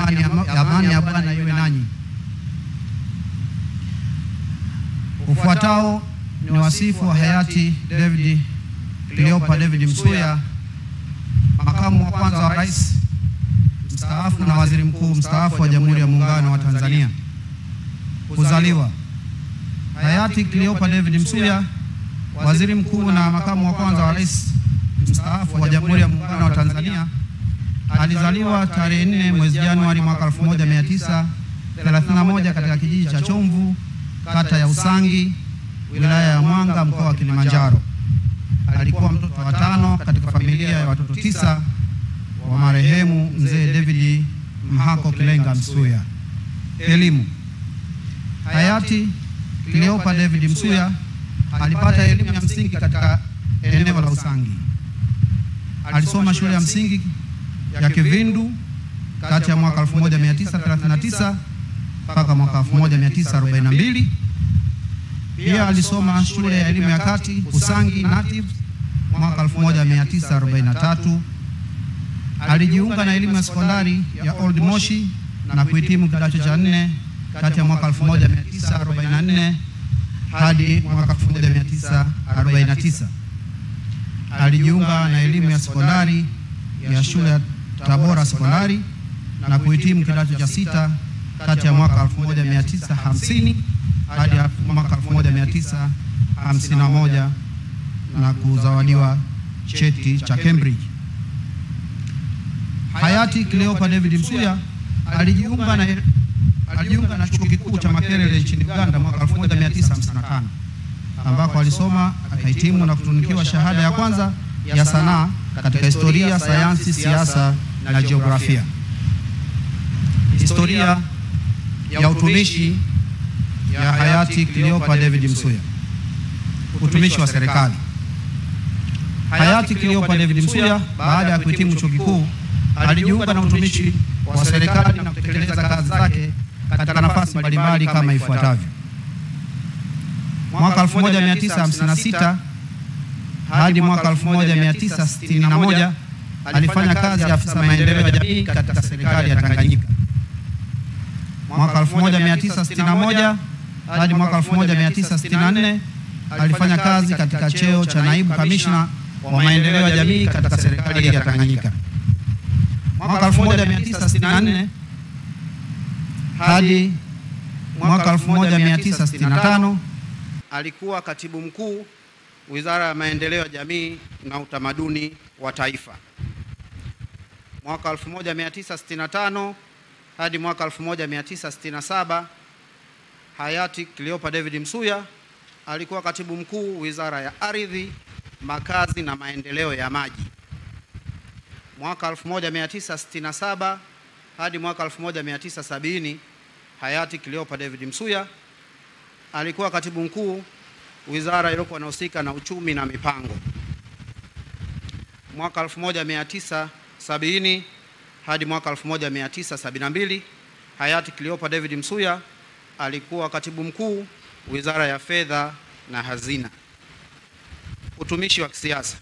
Amani ya Bwana iwe nanyi. Ufuatao ni wasifu wa hayati David Cleopa David Msuya, makamu wa kwanza wa rais mstaafu na waziri mkuu mstaafu wa Jamhuri ya Muungano wa Tanzania. Kuzaliwa: hayati Cleopa David Msuya, waziri mkuu na makamu wa kwanza wa rais mstaafu wa Jamhuri ya Muungano wa Tanzania, alizaliwa tarehe 4 mwezi Januari mwaka 1931 katika kijiji cha Chomvu, kata ya Usangi, wilaya ya Mwanga, mkoa wa Kilimanjaro. Alikuwa mtoto wa 5 katika familia ya watoto 9 wa marehemu mzee David Mhako Kilenga Msuya. Elimu: hayati Cleopa David Msuya alipata elimu ya msingi katika eneo la Usangi. Alisoma shule ya msingi ya Kivindu kati ya mwaka 1939 mpaka mwaka 1942. Pia alisoma shule ya elimu ya kati Usangi Native mwaka 1943. Alijiunga na elimu ya sekondari ya Old Moshi na kuhitimu kidato cha 4 kati ya mwaka 1944 hadi mwaka 1949. Alijiunga na elimu ya sekondari ya shule ya Tabora Sekondari na kuhitimu kidato cha 6 kati ya mwaka 1950 hadi mwaka 1951 na kuzawadiwa cheti cha Cambridge. Hayati Cleopa David Msuya alijiunga na chuo kikuu cha Makerere nchini Uganda mwaka 1955 ambako alisoma akahitimu na kutunikiwa shahada ya kwanza ya sanaa katika historia, sayansi, siasa na jiografia. Historia ya utumishi ya hayati Cleopa David Msuya. Utumishi wa serikali. Hayati Cleopa David Msuya baada ya kuhitimu chuo kikuu alijiunga na utumishi wa serikali na kutekeleza kazi zake katika nafasi mbalimbali kama ifuatavyo. Mwaka 1956 hadi mwaka 1961 alifanya kazi ya afisa maendeleo ya jamii katika serikali ya Tanganyika. Mwaka 1961 hadi mwaka 1964 alifanya kazi katika cheo cha naibu kamishna wa maendeleo ya jamii katika serikali ya Tanganyika. Mwaka 1964 hadi mwaka 1965 alikuwa katibu mkuu Wizara ya Maendeleo ya Jamii na Utamaduni wa Taifa. Mwaka 1965 hadi mwaka 1967 hayati Cleopa David Msuya alikuwa katibu mkuu Wizara ya Ardhi, Makazi na Maendeleo ya Maji. Mwaka 1967 hadi mwaka 1970 hayati Cleopa David Msuya alikuwa katibu mkuu wizara iliyokuwa inahusika na uchumi na mipango. Mwaka 1970 hadi mwaka 1972 hayati Cleopa David Msuya alikuwa katibu mkuu Wizara ya Fedha na Hazina. Utumishi wa kisiasa.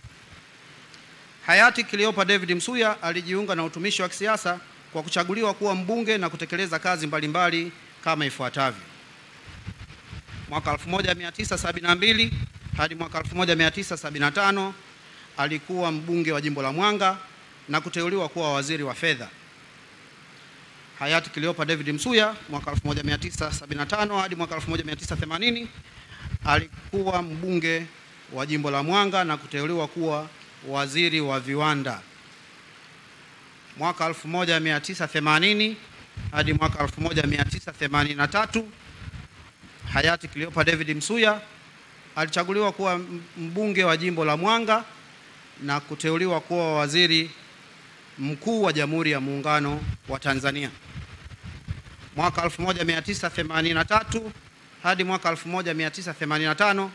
Hayati Cleopa David Msuya alijiunga na utumishi wa kisiasa kwa kuchaguliwa kuwa mbunge na kutekeleza kazi mbalimbali kama ifuatavyo. Mwaka 1972 hadi mwaka 1975 alikuwa mbunge wa jimbo la Mwanga na kuteuliwa kuwa waziri wa fedha. Hayati Cleopa David Msuya mwaka 1975 hadi mwaka 1980 alikuwa mbunge wa jimbo la Mwanga na kuteuliwa kuwa waziri wa viwanda. Mwaka 1980 hadi mwaka 1983 hayati Cleopa David Msuya alichaguliwa kuwa mbunge wa jimbo la Mwanga na kuteuliwa kuwa waziri mkuu wa Jamhuri ya Muungano wa Tanzania. Mwaka 1983 hadi mwaka 1985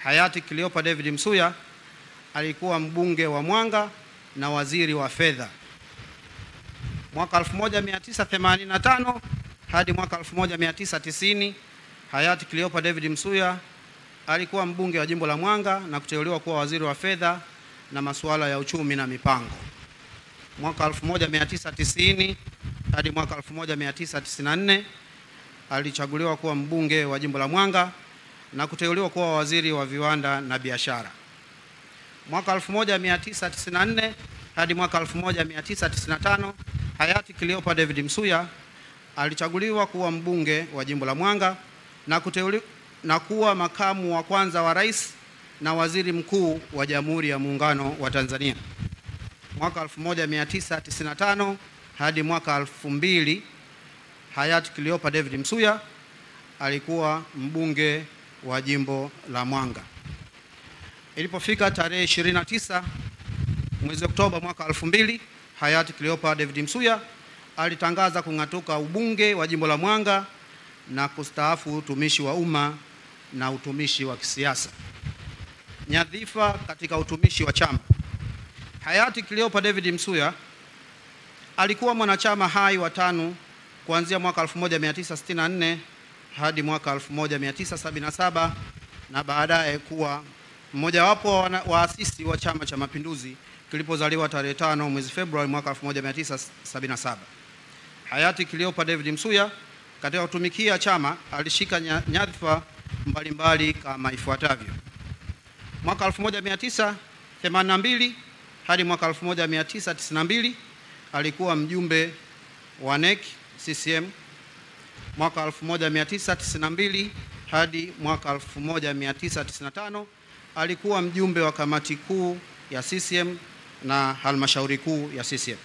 hayati Cleopa David Msuya alikuwa mbunge wa Mwanga na waziri wa fedha. Mwaka 1985 hadi mwaka 1990 hayati Cleopa David Msuya alikuwa mbunge wa jimbo la Mwanga na kuteuliwa kuwa waziri wa fedha na masuala ya uchumi na mipango. Mwaka 1990 hadi mwaka 1994 alichaguliwa kuwa mbunge wa jimbo la Mwanga na kuteuliwa kuwa waziri wa viwanda na biashara. Mwaka 1994 hadi mwaka 1995 hayati Cleopa David Msuya alichaguliwa kuwa mbunge wa jimbo la Mwanga na kuteuliwa na kuwa makamu wa kwanza wa rais na waziri mkuu wa Jamhuri ya Muungano wa Tanzania. Mwaka 1995 hadi mwaka 2000 hayati Cleopa David Msuya alikuwa mbunge wa jimbo la Mwanga. Ilipofika tarehe 29 mwezi Oktoba mwaka 2000, hayati Cleopa David Msuya alitangaza kung'atuka ubunge wa jimbo la Mwanga na kustaafu utumishi wa umma na utumishi wa kisiasa. Nyadhifa katika utumishi wa chama. Hayati Cleopa David Msuya alikuwa mwanachama hai wa TANU kuanzia mwaka 1964 hadi mwaka 1977 na baadaye kuwa mmojawapo wa waasisi wa Chama cha Mapinduzi kilipozaliwa tarehe 5 mwezi Februari mwaka 1977. Hayati Cleopa David Msuya katika kutumikia chama alishika nyadhifa mbalimbali kama ifuatavyo. Mwaka 1982 hadi mwaka 1992 alikuwa mjumbe wa NEC CCM. Mwaka 1992 hadi mwaka 1995 alikuwa mjumbe wa kamati kuu ya CCM na halmashauri kuu ya CCM.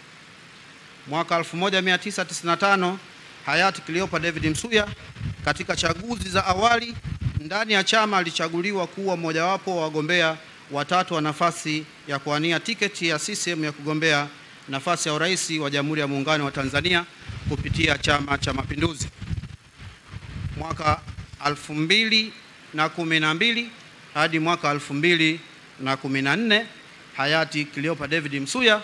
Mwaka 1995 hayati Cleopa David Msuya katika chaguzi za awali ndani ya chama alichaguliwa kuwa mmojawapo wa wagombea watatu wa nafasi ya kuwania tiketi ya CCM ya kugombea nafasi ya urais wa Jamhuri ya Muungano wa Tanzania kupitia Chama cha Mapinduzi. Mwaka 2012 hadi mwaka 2014 hayati Cleopa David Msuya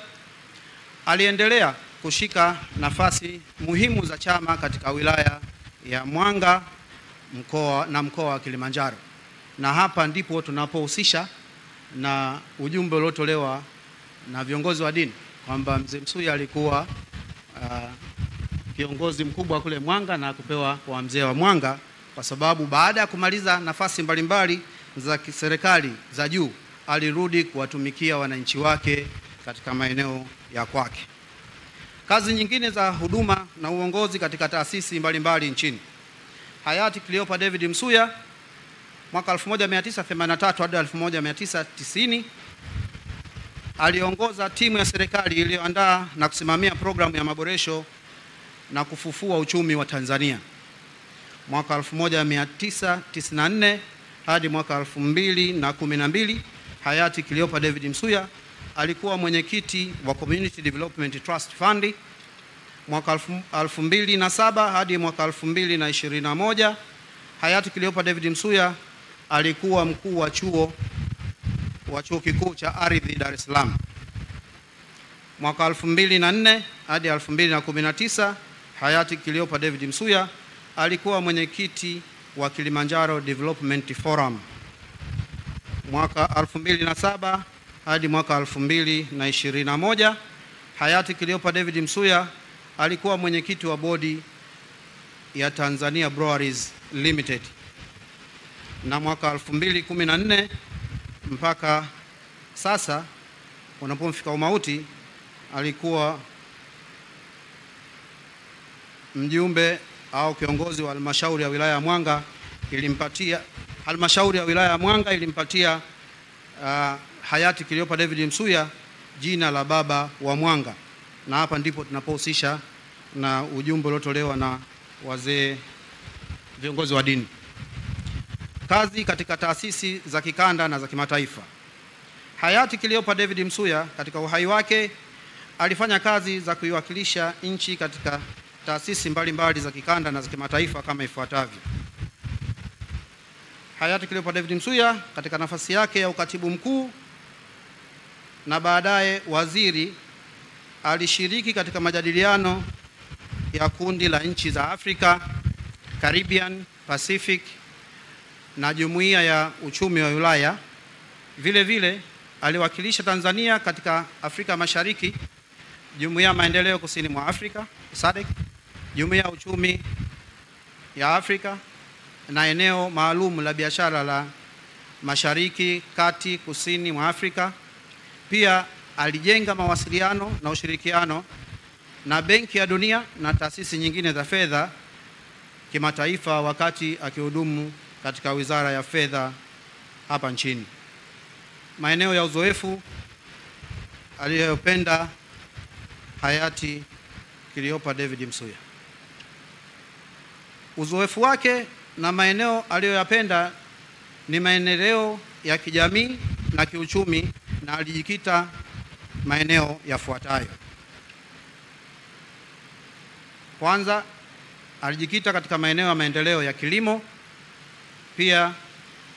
aliendelea kushika nafasi muhimu za chama katika wilaya ya Mwanga, mkoa wa Kilimanjaro. Na hapa ndipo tunapohusisha na ujumbe uliotolewa na viongozi wa dini kwamba mzee Msuya alikuwa kiongozi mkubwa kule Mwanga na kupewa kwa mzee wa Mwanga, kwa sababu baada ya kumaliza nafasi mbalimbali za kiserikali za juu alirudi kuwatumikia wananchi wake katika maeneo ya kwake. Kazi nyingine za huduma na uongozi katika taasisi mbalimbali nchini. Hayati Cleopa David Msuya mwaka 1983 hadi 1990 aliongoza timu ya serikali iliyoandaa na kusimamia programu ya maboresho na kufufua uchumi wa Tanzania. Mwaka 1994 hadi mwaka 2012 hayati Cleopa David Msuya alikuwa mwenyekiti wa Community Development Trust Fund. Mwaka 2007 hadi mwaka 2021 hayati Cleopa David Msuya alikuwa mkuu wa chuo kikuu cha ardhi Dar es Salaam. Mwaka 2004 hadi 2019 hayati Cleopa David Msuya alikuwa mwenyekiti wa Kilimanjaro Development Forum. Mwaka 2007 hadi mwaka 2021 hayati Cleopa David Msuya alikuwa mwenyekiti wa bodi ya Tanzania Breweries Limited. Na mwaka 2014 mpaka sasa unapomfika umauti alikuwa mjumbe au kiongozi wa halmashauri ya wilaya ya Mwanga. Halmashauri ya wilaya ya Mwanga ilimpatia hayati Cleopa David Msuya jina la baba wa Mwanga, na hapa ndipo tunapohusisha na ujumbe uliotolewa na viongozi wa dini. Kazi katika taasisi za kikanda na za kimataifa. Hayati Cleopa David Msuya katika uhai wake alifanya kazi za kuiwakilisha nchi katika taasisi mbalimbali za kikanda na za kimataifa kama ifuatavyo. Hayati Cleopa David Msuya katika nafasi yake ya ukatibu mkuu na baadaye waziri alishiriki katika majadiliano ya kundi la nchi za Afrika, Caribbean, Pacific na Jumuiya ya Uchumi wa Ulaya. Vile vile aliwakilisha Tanzania katika Afrika Mashariki Jumuiya ya Maendeleo Kusini mwa Afrika SADC, Jumuiya ya Uchumi ya Afrika na eneo maalum la biashara la Mashariki, Kati, Kusini mwa Afrika. Pia alijenga mawasiliano na ushirikiano na Benki ya Dunia na taasisi nyingine za fedha kimataifa wakati akihudumu katika Wizara ya Fedha hapa nchini. Maeneo ya uzoefu aliyopenda hayati Cleopa David Msuya. Uzoefu wake na maeneo aliyoyapenda ni maendeleo ya kijamii na kiuchumi, na alijikita maeneo yafuatayo. Kwanza, alijikita katika maeneo ya maendeleo ya kilimo. Pia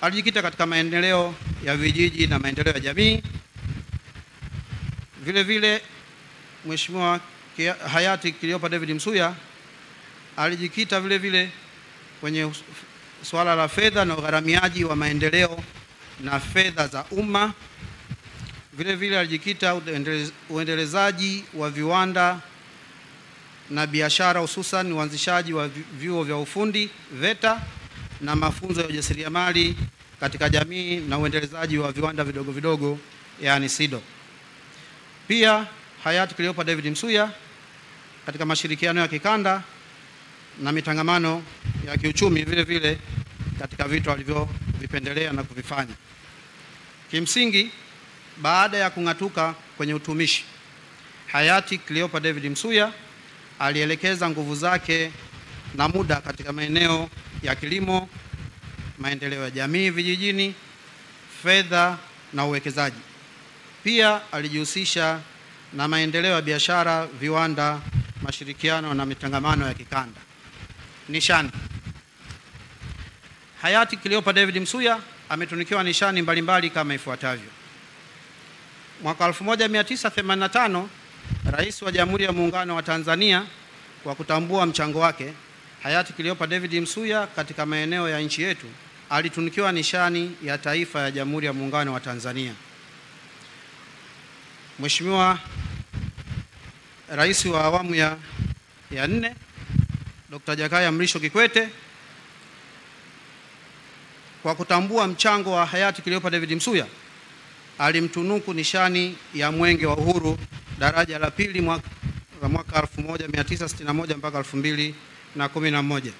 alijikita katika maendeleo ya vijiji na maendeleo ya jamii. Vile vile Mheshimiwa hayati Cleopa David Msuya alijikita vile vile kwenye swala la fedha na ugharamiaji wa maendeleo na fedha za umma. Vile vile alijikita uendelezaji wa viwanda na biashara, hususan uanzishaji wa vyuo vya ufundi VETA na mafunzo ya ujasiriamali katika jamii na uendelezaji wa viwanda vidogo vidogo, yani SIDO. Pia hayati Cleopa David Msuya katika mashirikiano ya kikanda na mitangamano ya kiuchumi, vile vile katika vitu alivyovipendelea na kuvifanya. Kimsingi, baada ya kung'atuka kwenye utumishi, hayati Cleopa David Msuya alielekeza nguvu zake na muda katika maeneo ya kilimo, maendeleo ya jamii vijijini, fedha na uwekezaji. Pia alijihusisha na maendeleo ya biashara, viwanda, mashirikiano na mitangamano ya kikanda. Nishani. Hayati Cleopa David Msuya ametunikiwa nishani mbalimbali kama ifuatavyo. Mwaka 1985, Rais wa Jamhuri ya Muungano wa Tanzania, kwa kutambua mchango wake hayati Cleopa David Msuya katika maeneo ya nchi yetu, alitunikiwa nishani ya Taifa ya Jamhuri ya Muungano wa Tanzania. Mheshimiwa Rais wa awamu ya 4 Dr. Jakaya Mrisho Kikwete, kwa kutambua mchango wa hayati Cleopa David Msuya, alimtunuku nishani ya Mwenge wa Uhuru daraja la pili mwaka 1961 mpaka 2011.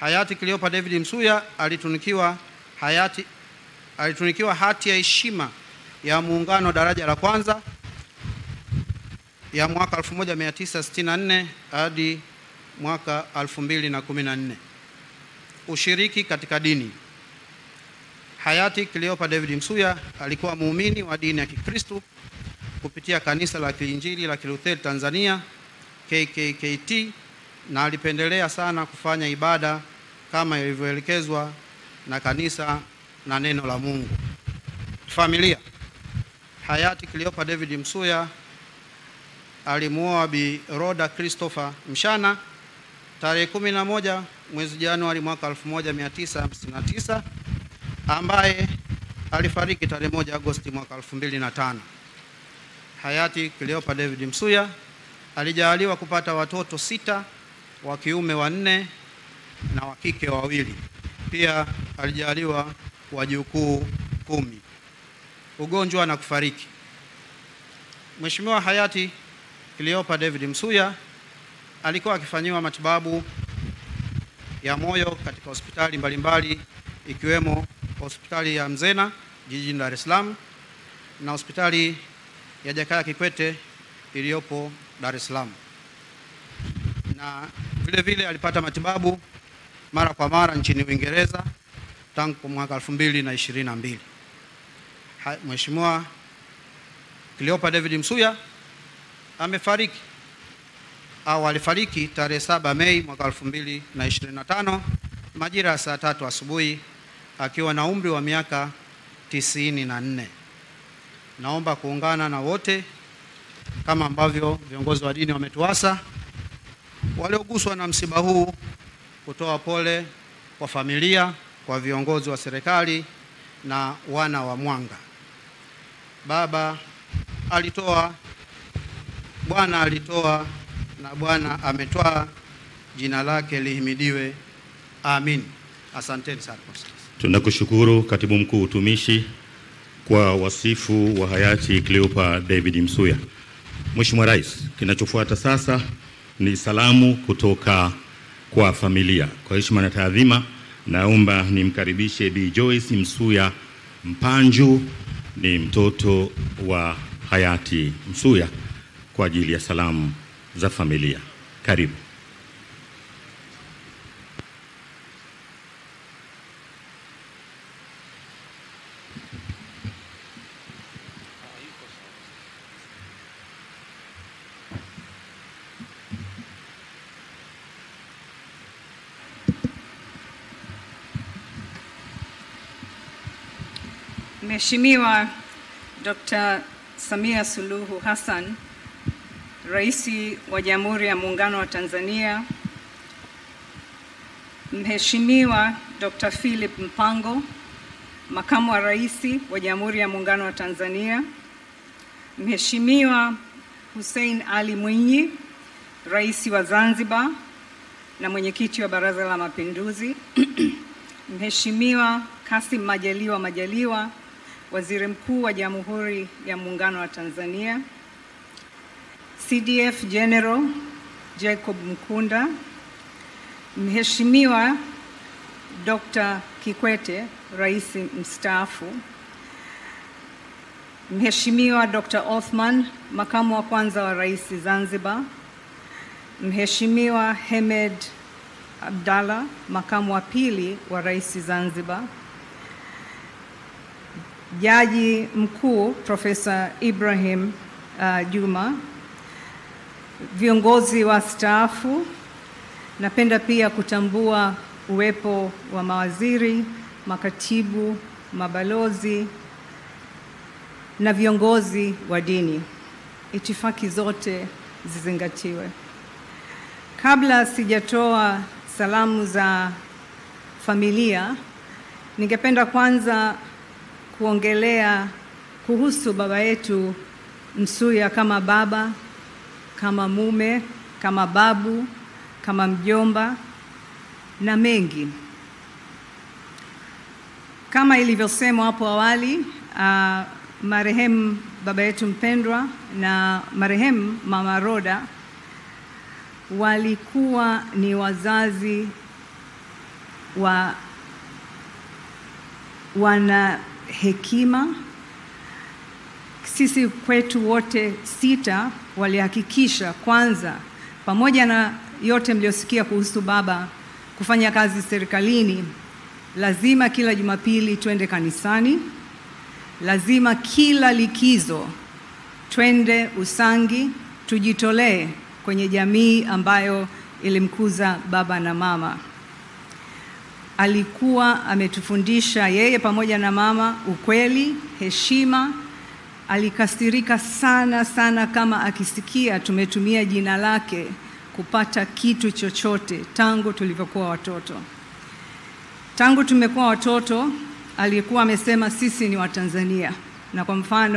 Hayati Cleopa David Msuya alitunikiwa hati ya heshima ya Muungano daraja la kwanza ya mwaka 1964 hadi mwaka 2014. Ushiriki katika dini. Hayati Cleopa David Msuya alikuwa muumini wa dini ya Kikristo kupitia Kanisa la Kiinjili la Kilutheri Tanzania KKKT, na alipendelea sana kufanya ibada kama ilivyoelekezwa na kanisa na neno la Mungu. Familia. Hayati Cleopa David Msuya alimuoa Bi Rhoda Christopher Mshana tarehe 11 mwezi Januari mwaka 1959, ambaye alifariki tarehe 1 Agosti mwaka 2005. Hayati Cleopa David Msuya alijaliwa kupata watoto 6, wa kiume 4 na wa kike 2. Pia alijaliwa wajukuu 10. Ugonjwa na kufariki. Mheshimiwa hayati Cleopa David Msuya alikuwa akifanyiwa matibabu ya moyo katika hospitali mbalimbali, ikiwemo hospitali ya Mzena jijini Dar es Salaam na hospitali ya Jakaya Kikwete iliyopo Dar es Salaam. Na vile vile alipata matibabu mara kwa mara nchini Uingereza tangu mwaka 2022. Mheshimiwa Cleopa David Msuya alifariki tarehe 7 Mei mwaka 2025 majira ya saa 3 asubuhi akiwa na umri wa miaka 94. Naomba kuungana na wote kama ambavyo viongozi wa dini wametuasa walioguswa na msiba huu kutoa pole kwa familia, kwa viongozi wa serikali na wana wa Mwanga. Baba alitoa Bwana alitoa na Bwana ametwaa, jina lake lihimidiwe. Amin. Asanteni sana. Tunakushukuru Katibu Mkuu Utumishi kwa wasifu wa hayati Cleopa David Msuya. Mheshimiwa Rais, kinachofuata sasa ni salamu kutoka kwa familia. Kwa heshima na taadhima, naomba nimkaribishe Bi Joyce Msuya Mpanju, ni mtoto wa hayati Msuya, kwa ajili ya salamu za familia. Karibu. Mheshimiwa Dr. Samia Suluhu Hassan, Rais wa Jamhuri ya Muungano wa Tanzania, Mheshimiwa Dr. Philip Mpango, Makamu wa Rais wa Jamhuri ya Muungano wa Tanzania, Mheshimiwa Hussein Ali Mwinyi, Rais wa Zanzibar na Mwenyekiti wa Baraza la Mapinduzi, Mheshimiwa Kassim Majaliwa, Waziri Mkuu wa Jamhuri ya Muungano wa Tanzania, CDF General Jacob Mkunda, Mheshimiwa Dr. Kikwete, Rais mstaafu, Mheshimiwa Dr. Othman, Makamu wa Kwanza wa Rais Zanzibar, Mheshimiwa Hemed Abdalla, Makamu wa Pili wa Rais Zanzibar, Jaji Mkuu Profesa Ibrahim Juma, viongozi wa staafu. Napenda pia kutambua uwepo wa mawaziri, makatibu, mabalozi na viongozi wa dini. Itifaki zote zizingatiwe. Kabla sijatoa salamu za familia, ningependa kwanza kuongelea kuhusu baba yetu Msuya kama baba, kama mume, kama babu, kama mjomba na mengi. Kama ilivyosemwa hapo awali, marehemu baba yetu mpendwa na marehemu Mama Roda walikuwa ni wazazi wana hekima. Sisi kwetu wote sita walihakikisha kwanza, pamoja na yote mliosikia kuhusu baba kufanya kazi serikalini, lazima kila Jumapili twende kanisani, lazima kila likizo twende Usangi, tujitolee kwenye jamii ambayo ilimkuza baba na mama. Alikuwa ametufundisha yeye pamoja na mama ukweli, heshima. Alikasirika sana kama akisikia tumetumia jina lake kupata kitu chochote tangu tulivyokuwa watoto. Tangu tumekuwa watoto alikuwa amesema sisi ni Watanzania, na kwa mfano